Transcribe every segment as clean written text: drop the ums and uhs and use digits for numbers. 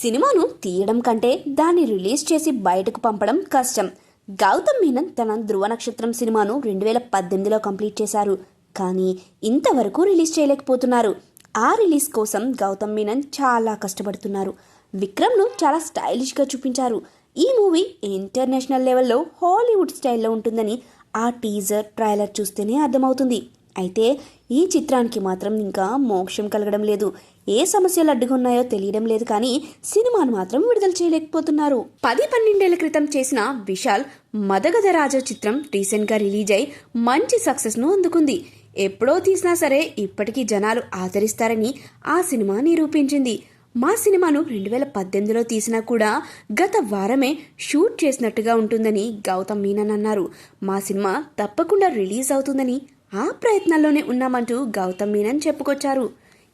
సినిమాను తీయడం కంటే దాన్ని రిలీజ్ చేసి బయటకు పంపడం కష్టం. గౌతమ్ మీనన్ తన ధృవ నక్షత్రం సినిమాను 2018లో కంప్లీట్ చేశారు. కానీ ఇంతవరకు రిలీజ్ చేయలేకపోతున్నారు. ఆ రిలీజ్ కోసం గౌతమ్ మీనన్ చాలా కష్టపడుతున్నారు. విక్రమ్ను చాలా స్టైలిష్గా చూపించారు. ఈ మూవీ ఇంటర్నేషనల్ లెవెల్లో హాలీవుడ్ స్టైల్లో ఉంటుందని ఆ టీజర్ ట్రైలర్ చూస్తేనే అర్థమవుతుంది. అయితే ఈ చిత్రానికి మాత్రం ఇంకా మోక్షం కలగడం లేదు. ఏ సమస్యలు అడ్డుకున్నాయో తెలియడం లేదు, కానీ సినిమాను మాత్రం విడుదల చేయలేకపోతున్నారు. 10-12 క్రితం చేసిన విశాల్ మదగధ రాజా చిత్రం రీసెంట్గా రిలీజ్ అయి మంచి సక్సెస్ను అందుకుంది. ఎప్పుడో తీసినా సరే ఇప్పటికీ జనాలు ఆదరిస్తారని ఆ సినిమా నిరూపించింది. మా సినిమాను 2018లో తీసినా కూడా గత వారమే షూట్ చేసినట్టుగా ఉంటుందని గౌతమ్ మీనన్ అన్నారు. మా సినిమా తప్పకుండా రిలీజ్ అవుతుందని ఆ ప్రయత్నాల్లోనే ఉన్నామంటూ గౌతమ్ మీనన్ చెప్పుకొచ్చారు.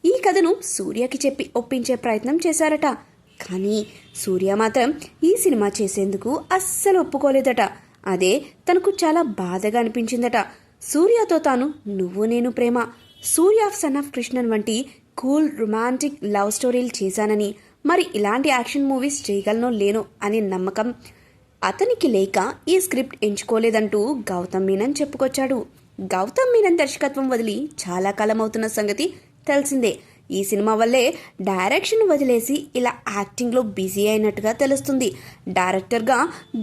ఈ కథను సూర్యకి చెప్పి ఒప్పించే ప్రయత్నం చేశారట. కానీ సూర్య మాత్రం ఈ సినిమా చేసేందుకు అస్సలు ఒప్పుకోలేదట. అదే తనకు చాలా బాధగా అనిపించిందట. సూర్యతో తాను నువ్వు నేను ప్రేమ, సూర్య సన్ ఆఫ్ కృష్ణన్ వంటి కూల్ రొమాంటిక్ లవ్ స్టోరీలు చేశానని, మరి ఇలాంటి యాక్షన్ మూవీస్ చేయగలనో లేనో అనే నమ్మకం అతనికి లేక ఈ స్క్రిప్ట్ ఎంచుకోలేదంటూ గౌతమ్ మీనన్ చెప్పుకొచ్చాడు. గౌతమ్ మీనన్ దర్శకత్వం వదిలి చాలా కాలం అవుతున్న సంగతి తెలిసిందే. ఈ సినిమా వల్లే డైరెక్షన్ వదిలేసి ఇలా యాక్టింగ్లో బిజీ అయినట్టుగా తెలుస్తుంది. డైరెక్టర్గా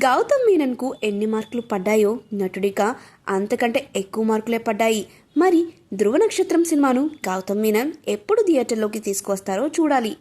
గౌతమ్ మీనన్కు ఎన్ని మార్కులు పడ్డాయో నటుడిగా అంతకంటే ఎక్కువ మార్కులే పడ్డాయి. మరి ధృవ నక్షత్రం సినిమాను గౌతమ్ మీనన్ ఎప్పుడు థియేటర్లోకి తీసుకొస్తారో చూడాలి.